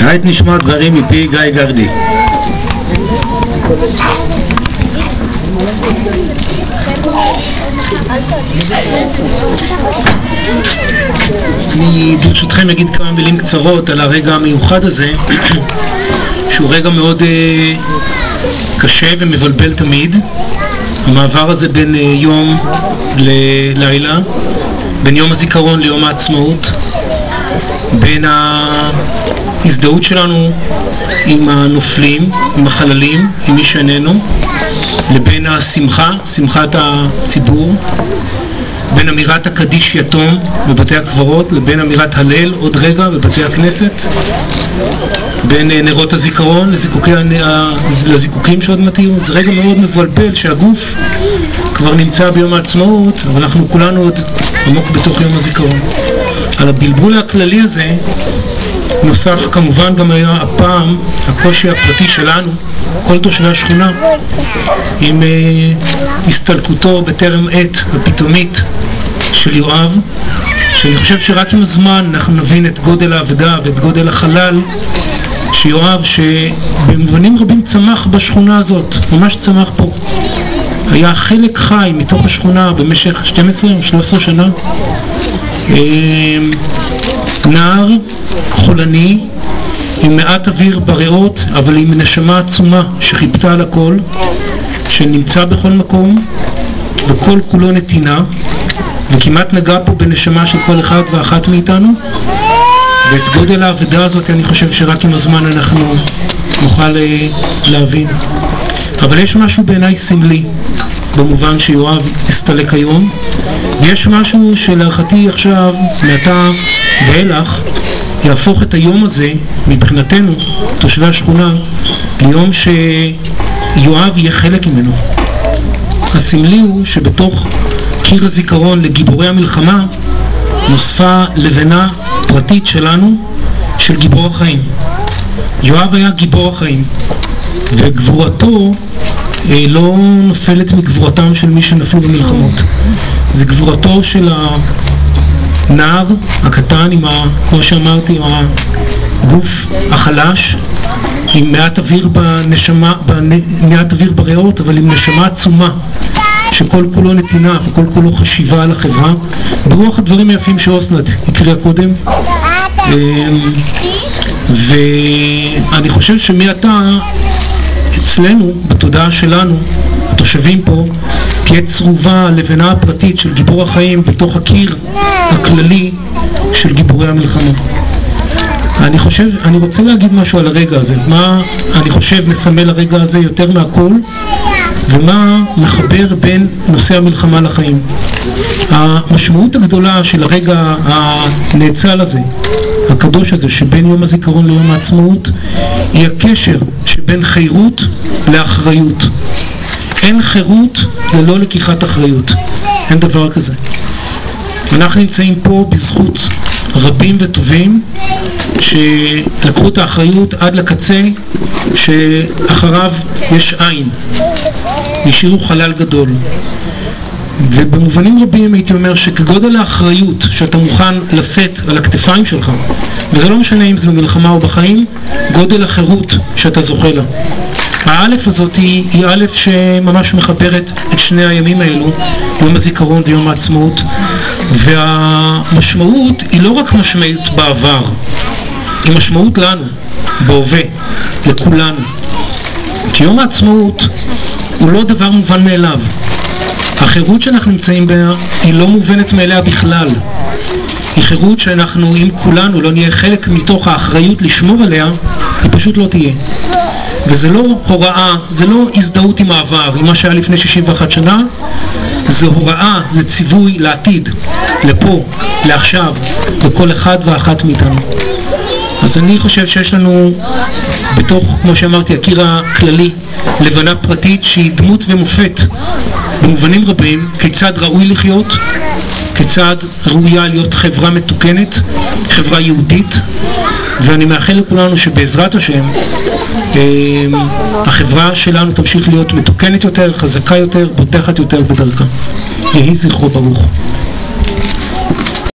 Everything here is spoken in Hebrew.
כעת נשמע דברים מפי גיא גרדי. אני ברשותכם אגיד כמה מילים קצרות על הרגע המיוחד הזה שהוא רגע מאוד קשה ומבלבל תמיד, המעבר הזה בין יום ללילה, בין יום הזיכרון ליום העצמאות, בין ההזדהות שלנו עם הנופלים, עם החללים, עם מי שאיננו, לבין השמחה, שמחת הציבור, בין אמירת הקדיש יתום בבתי הקברות לבין אמירת הלל עוד רגע בבתי הכנסת, בין נרות הזיכרון לזיקוקים שעוד מתאים. זה רגע מאוד מבלבל שהגוף כבר נמצא ביום העצמאות אבל אנחנו כולנו עוד עמוק בתוך יום הזיכרון. על הבלבול הכללי הזה נוסף כמובן גם היה הפעם הקושי הפרטי שלנו, כל תושבי השכונה, עם הסתלקותו בטרם עת ופתאומית של יואב, שאני חושב שרק עם הזמן אנחנו נבין את גודל העבודה ואת גודל החלל שיואב, שבמובנים רבים צמח בשכונה הזאת, ממש צמח פה, היה חלק חי מתוך השכונה במשך 12 או 13 שנה, נער חולני עם מעט אוויר בריאות אבל עם נשמה עצומה שחיפתה על הכל, שנמצא בכל מקום וכל כולו נתינה, וכמעט נגע פה בנשמה של כל אחד ואחת מאיתנו, ואת גודל העבודה הזאת אני חושב שרק עם הזמן אנחנו נוכל להבין. אבל יש משהו בעיניי סמלי במובן שיואב הסתלק היום, ויש משהו שלהערכתי עכשיו מעתה ואילך יהפוך את היום הזה מבחינתנו תושבי השכונה ליום שיואב יהיה חלק ממנו. הסמלי הוא שבתוך קיר הזיכרון לגיבורי המלחמה נוספה לבנה פרטית שלנו של גיבור החיים. יואב היה גיבור החיים, וגבורתו לא נופלת מגבורתם של מי שנפלו במלחמות. זה גבורתו של הנער הקטן עם כמו שאמרתי, עם הגוף החלש, עם מעט אוויר בנשמה, מעט אוויר בריאות, אבל עם נשמה עצומה שכל כולו נתינה וכל כולו חשיבה על החברה, ברוח הדברים היפים שאוסנת הקריאה קודם. ואני חושב שמעתה אצלנו, בתודעה שלנו, התושבים פה, תהיה צרובה לבנה הפרטית של גיבור החיים בתוך הקיר הכללי של גיבורי המלחמה. אני רוצה להגיד משהו על הרגע הזה, מה אני חושב מסמל הרגע הזה יותר מהכל, ומה מחבר בין נושא המלחמה לחיים. המשמעות הגדולה של הרגע הנאצל הזה, הקדוש הזה, שבין יום הזיכרון ליום העצמאות, היא הקשר שבין חירות לאחריות. אין חירות ללא לקיחת אחריות, אין דבר כזה. אנחנו נמצאים פה בזכות רבים וטובים שלקחו את האחריות עד לקצה שאחריו יש עין, נשאירו חלל גדול. ובמובנים רבים הייתי אומר שכגודל האחריות שאתה מוכן לשאת על הכתפיים שלך, וזה לא משנה אם זה במלחמה או בחיים, גודל החירות שאתה זוכה לה. האלף הזאת היא אלף שממש מחברת את שני הימים האלו, יום הזיכרון ויום העצמאות, והמשמעות היא לא רק משמעות בעבר, היא משמעות לנו, בהווה, לכולנו. כי יום העצמאות הוא לא דבר מובן מאליו. החירות שאנחנו נמצאים בה היא לא מובנת מאליה בכלל. היא חירות שאנחנו, אם כולנו לא נהיה חלק מתוך האחריות לשמור עליה, היא פשוט לא תהיה. וזה לא הוראה, זה לא הזדהות עם העבר, עם מה שהיה לפני 61 שנה, זה הוראה, זה ציווי לעתיד, לפה, לעכשיו, לכל אחד ואחת מאיתנו. אז אני חושב שיש לנו בתוך, כמו שאמרתי, הקיר הכללי, לבנה פרטית שהיא דמות ומופת במובנים רבים, כיצד ראוי לחיות, כיצד ראויה להיות חברה מתוקנת, חברה יהודית, ואני מאחל לכולנו שבעזרת השם החברה שלנו תמשיך להיות מתוקנת יותר, חזקה יותר, בוטחת יותר בדרכה. יהי זכרו ברוך.